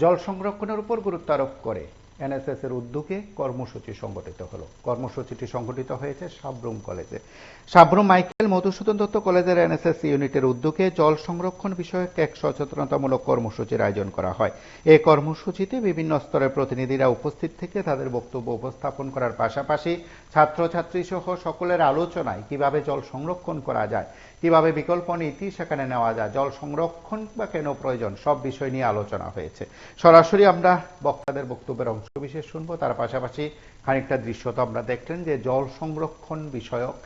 জল সংরক্ষণের উপর গুরুত্ব আরোপ করে এনএসএস এর উদ্যোগে কর্মসূচি সংগঠিত হলো। কর্মসূচিটি সংগঠিত হয়েছে সাব্রুম কলেজে। সাব্রুম মাইকেল মধুসূদন দত্ত কলেজের এনএসএস ইউনিটের উদ্যোগে জল সংরক্ষণ বিষয়ক এক সচেতনতামূলক কর্মসূচির আয়োজন করা হয়। এই কর্মসূচিতে বিভিন্ন স্তরের প্রতিনিধিরা উপস্থিত থেকে তাদের বক্তব্য উপস্থাপন করার পাশাপাশি ছাত্রছাত্রী সহ সকলের আলোচনায় কিভাবে জল সংরক্ষণ করা যায়, কিভাবে বিকল্প নীতি সেখানে নেওয়া যায়, জল সংরক্ষণ বা কেন প্রয়োজন, সব বিষয় নিয়ে আলোচনা হয়েছে। সরাসরি আমরা বক্তাদের বক্তব্যের অংশবিশেষ শুনবো। তার পাশাপাশি খানিকটা দৃশ্য তো আমরা দেখলেন যে জল সংরক্ষণ বিষয়ক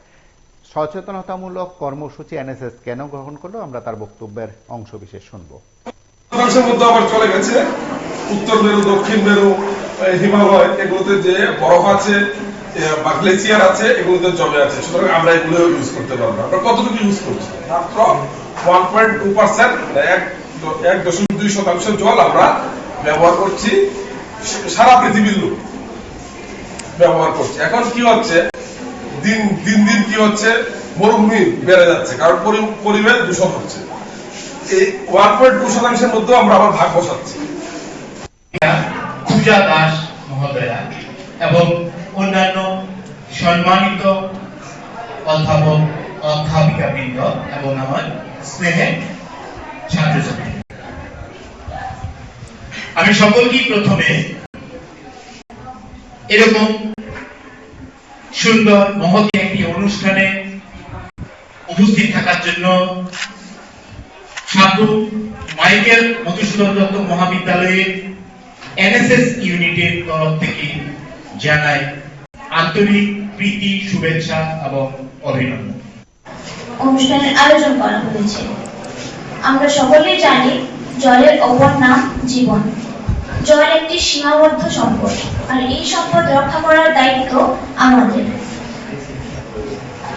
সচেতনতামূলক কর্মসূচি এনএসএস কেন গ্রহণ করলো, আমরা তার বক্তব্যের অংশবিশেষ শুনবো। মধ্যে আবার চলে গেছে উত্তর মেরু, দক্ষিণ মেরু, হিমালয়, এগুলোতে যে বরফ আছে বা গ্লেসিয়ার আছে, এগুলোতে জমে আছে। সুতরাং আমরা এগুলো ইউজ করতে পারবো। আমরা কতটুকু ইউজ করছি? মাত্র 1.2%, 1.2% জল আমরা ব্যবহার করছি, সারা পৃথিবীর লোক ব্যবহার করছে। এখন কি হচ্ছে, দিন দিন কি হচ্ছে, মরুভূমি বেড়ে যাচ্ছে, কারণ পরিবেশ দূষণ হচ্ছে। এই 1.2%-এর মধ্যে আমরা আবার ভাগ বসাচ্ছি। পূজা দাস মহোদয়া এবং অন্যান্য সম্মানিত অধ্যাপক অধ্যাপিকাবৃন্দ এবং আমার স্নেহের ছাত্রছাত্রী, আমি সকলকেই প্রথমে এরকম সুন্দর মহৎ একটি অনুষ্ঠানে উপস্থিত থাকার জন্য সাব্রুম মাইকেল মধুসূদন দত্ত মহাবিদ্যালয়ের এনএসএস ইউনিটের তরফ থেকে জানাই আন্তরিক প্রীতি, শুভেচ্ছা এবং অভিনন্দন। অনুষ্ঠানের আয়োজন করা হয়েছে। আমরা সকলেই জানি জলের অপর নাম জীবন। জল একটি সীমাবদ্ধ সম্পদ, আর এই সম্পদ রক্ষা করার দায়িত্ব আমাদের।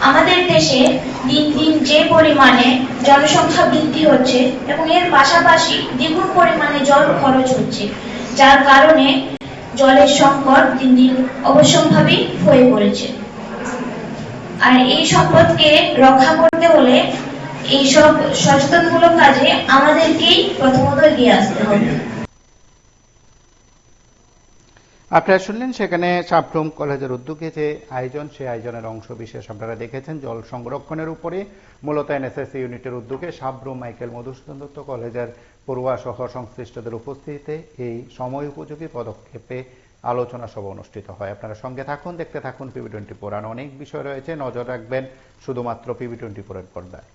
আমাদের দেশে দিন দিন যে পরিমাণে জনসংখ্যা বৃদ্ধি হচ্ছে এবং এর পাশাপাশি দ্বিগুণ পরিমাণে জল খরচ হচ্ছে, যার কারণে জলের সংকট দিন দিন অবশ্যম্ভাবী হয়ে পড়েছে। আর এই সম্পদকে রক্ষা করতে হলে এইসব সচেতনমূলক কাজে আমাদেরকেই প্রথমত এগিয়ে আসতে হবে। আপনারা শুনলেন সেখানে সাব্রুম কলেজের উদ্যোগে যে আয়োজন, সেই আয়োজনের অংশ বিশেষ আপনারা দেখেছেন। জল সংরক্ষণের উপরে মূলত এনএসএস ইউনিটের উদ্যোগে সাব্রুম মাইকেল মধুসূদন দত্ত কলেজের পড়ুয়া সহ সংশ্লিষ্টদের উপস্থিতিতে এই সময় উপযোগী পদক্ষেপে আলোচনা সভা অনুষ্ঠিত হয়। আপনারা সঙ্গে থাকুন, দেখতে থাকুন PB24। অনেক বিষয় রয়েছে, নজর রাখবেন শুধুমাত্র PB24 এর পর্দায়।